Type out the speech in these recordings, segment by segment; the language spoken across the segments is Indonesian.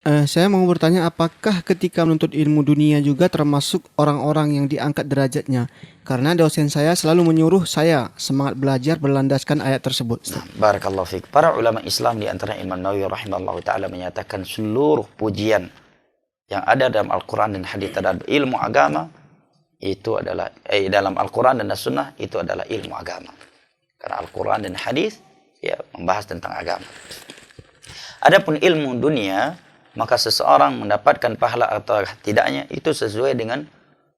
Saya mau bertanya, apakah ketika menuntut ilmu dunia juga termasuk orang-orang yang diangkat derajatnya? Karena dosen saya selalu menyuruh saya semangat belajar berlandaskan ayat tersebut, Nah, Ustaz. barakallahu fiik. Para ulama Islam di antara Imam Nawawi rahimahullah taala menyatakan seluruh pujian yang ada dalam Al-Quran dan hadis terhadap ilmu agama itu adalah dalam Al-Quran dan As-Sunnah itu adalah ilmu agama. Karena Al-Quran dan hadis ya membahas tentang agama. Adapun ilmu dunia, maka seseorang mendapatkan pahala atau tidaknya itu sesuai dengan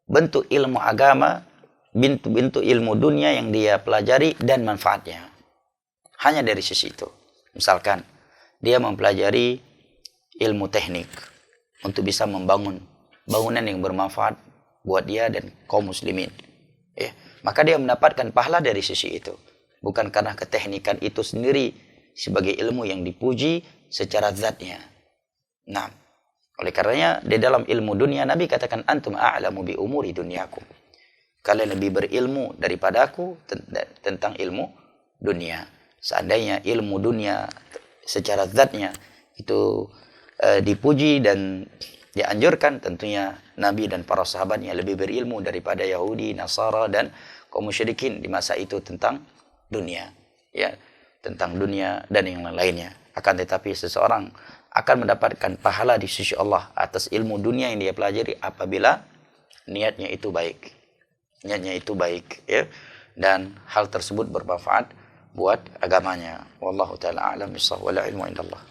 bentuk ilmu agama, bentuk ilmu dunia yang dia pelajari dan manfaatnya. Hanya dari sisi itu. Misalkan dia mempelajari ilmu teknik untuk bisa membangun bangunan yang bermanfaat buat dia dan kaum muslimin. Ya, maka dia mendapatkan pahala dari sisi itu. Bukan karena keteknikan itu sendiri sebagai ilmu yang dipuji secara zatnya. Nah, oleh karenanya di dalam ilmu dunia Nabi katakan antum a'lamu bi umuri dunyakum. Kalian lebih berilmu daripada aku tentang ilmu dunia. Seandainya ilmu dunia secara zatnya itu dipuji dan dianjurkan, tentunya Nabi dan para sahabatnya lebih berilmu daripada Yahudi, Nasara dan kaum musyrikin di masa itu tentang dunia, ya, tentang dunia dan yang lainnya. Akan tetapi seseorang akan mendapatkan pahala di sisi Allah atas ilmu dunia yang dia pelajari apabila niatnya itu baik. Niatnya itu baik, ya, dan hal tersebut bermanfaat buat agamanya. Wallahu taala a'lam bissawab, wal ilmu indallah.